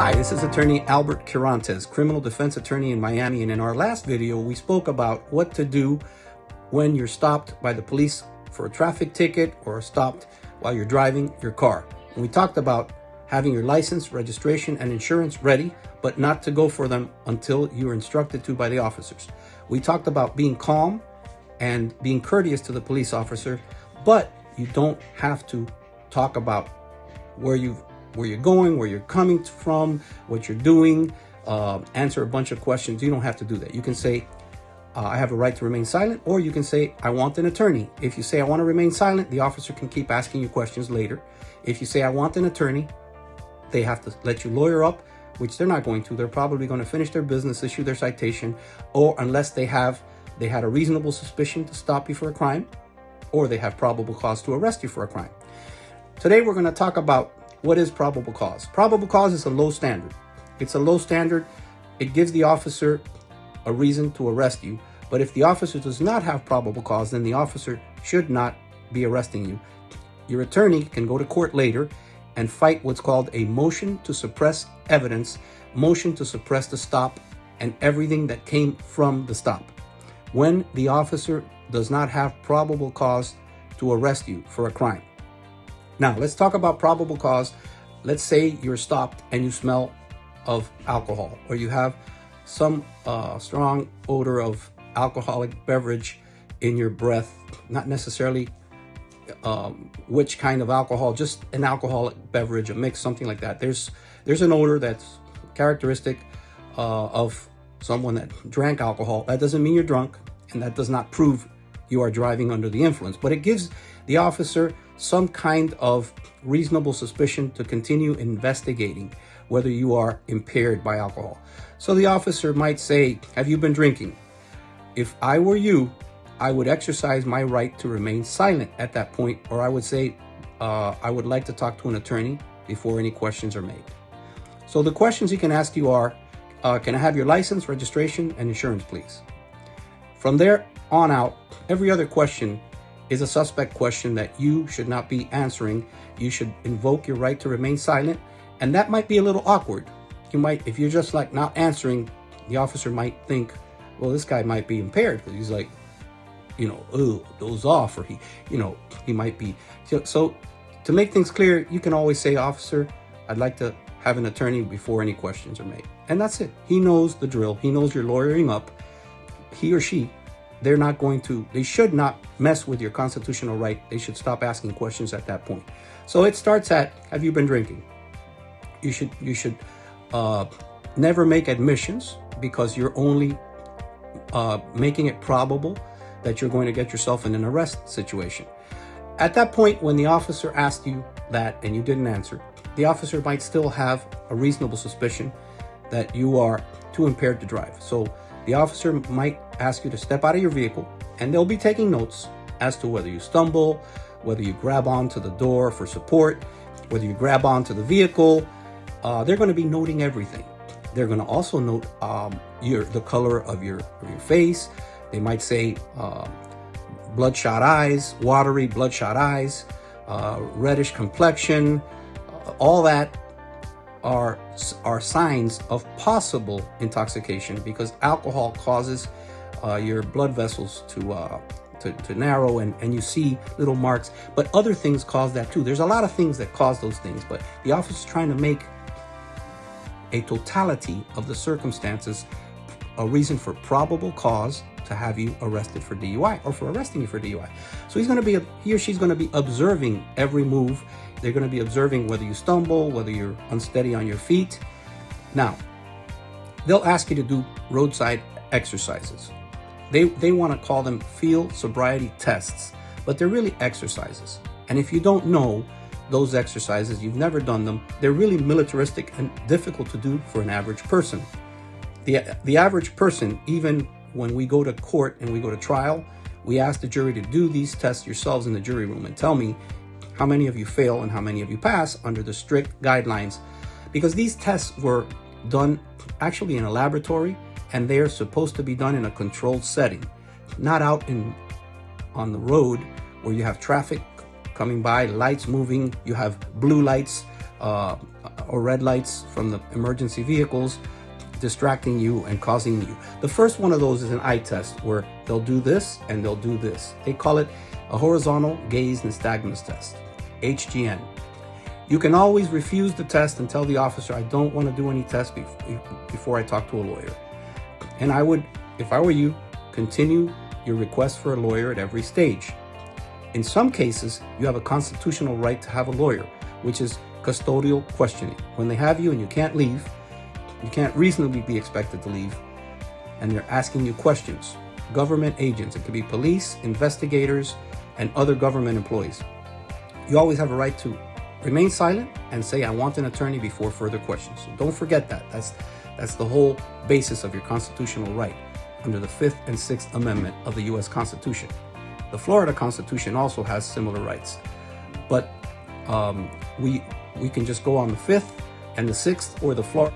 Hi, this is attorney Albert Quirantes, criminal defense attorney in Miami, and in our last video we spoke about what to do when you're stopped by the police for a traffic ticket or stopped while you're driving your car. And we talked about having your license, registration, and insurance ready, but not to go for them until you are instructed to by the officers. We talked about being calm and being courteous to the police officer, but you don't have to talk about where you're going, where you're coming from, what you're doing, answer a bunch of questions. You don't have to do that. You can say, I have a right to remain silent, or you can say, I want an attorney. If you say, I want to remain silent, the officer can keep asking you questions later. If you say, I want an attorney, they have to let you lawyer up, which they're not going to. They're probably going to finish their business, issue their citation, or unless they had a reasonable suspicion to stop you for a crime, or they have probable cause to arrest you for a crime. Today, we're going to talk about what is probable cause. Probable cause is a low standard. It's a low standard. It gives the officer a reason to arrest you. But if the officer does not have probable cause, then the officer should not be arresting you. Your attorney can go to court later and fight what's called a motion to suppress evidence, motion to suppress the stop and everything that came from the stop, when the officer does not have probable cause to arrest you for a crime. Now, let's talk about probable cause. Let's say you're stopped and you smell of alcohol, or you have some strong odor of alcoholic beverage in your breath, not necessarily which kind of alcohol, just an alcoholic beverage, a mix, something like that. There's an odor that's characteristic of someone that drank alcohol. That doesn't mean you're drunk, and that does not prove you are driving under the influence, but it gives the officer some kind of reasonable suspicion to continue investigating whether you are impaired by alcohol. So the officer might say, have you been drinking? If I were you, I would exercise my right to remain silent at that point, or I would say, I would like to talk to an attorney before any questions are made. So the questions he can ask you are, can I have your license, registration, and insurance, please? From there on out, every other question is a suspect question that you should not be answering. You should invoke your right to remain silent, and that might be a little awkward. If you're just like not answering, the officer might think, well, this guy might be impaired because he's like, doze off, or he might be. So to make things clear, you can always say, officer, I'd like to have an attorney before any questions are made. And that's it. He knows the drill. He knows you're lawyering up. He or she, they should not mess with your constitutional right. They should stop asking questions at that point. So it starts at, have you been drinking? You should never make admissions, because you're only making it probable that you're going to get yourself in an arrest situation. At that point, when the officer asked you that and you didn't answer, the officer might still have a reasonable suspicion that you are too impaired to drive. So the officer might ask you to step out of your vehicle, and they'll be taking notes as to whether you stumble, whether you grab onto the door for support, whether you grab onto the vehicle. They're going to be noting everything. They're going to also note the color of your face. They might say bloodshot eyes, watery bloodshot eyes, reddish complexion. All that are signs of possible intoxication, because alcohol causes your blood vessels to narrow, and you see little marks. But other things cause that too. There's a lot of things that cause those things, but the officer is trying to make a totality of the circumstances a reason for probable cause to have you arrested for DUI, or for arresting you for DUI. So he or she's going to be observing every move. They're going to be observing whether you stumble, whether you're unsteady on your feet. Now, they'll ask you to do roadside exercises. They want to call them field sobriety tests, but they're really exercises. And if you don't know those exercises, you've never done them, they're really militaristic and difficult to do for an average person. The average person, even when we go to court and we go to trial, we ask the jury to do these tests yourselves in the jury room and tell me how many of you fail and how many of you pass under the strict guidelines, because these tests were done actually in a laboratory, and they're supposed to be done in a controlled setting, not out on the road where you have traffic coming by, lights moving, you have blue lights or red lights from the emergency vehicles, distracting you and causing you. The first one of those is an eye test where they'll do this and they'll do this. They call it a horizontal gaze nystagmus test, HGN. You can always refuse the test and tell the officer, I don't want to do any tests before I talk to a lawyer. And I would, if I were you, continue your request for a lawyer at every stage. In some cases, you have a constitutional right to have a lawyer, which is custodial questioning. When they have you and you can't leave, you can't reasonably be expected to leave, and they're asking you questions. Government agents, it could be police, investigators, and other government employees. You always have a right to remain silent and say, I want an attorney before further questions. So don't forget that. That's the whole basis of your constitutional right under the 5th and 6th Amendment of the U.S. Constitution. The Florida Constitution also has similar rights, but we can just go on the 5th and the 6th or the Florida.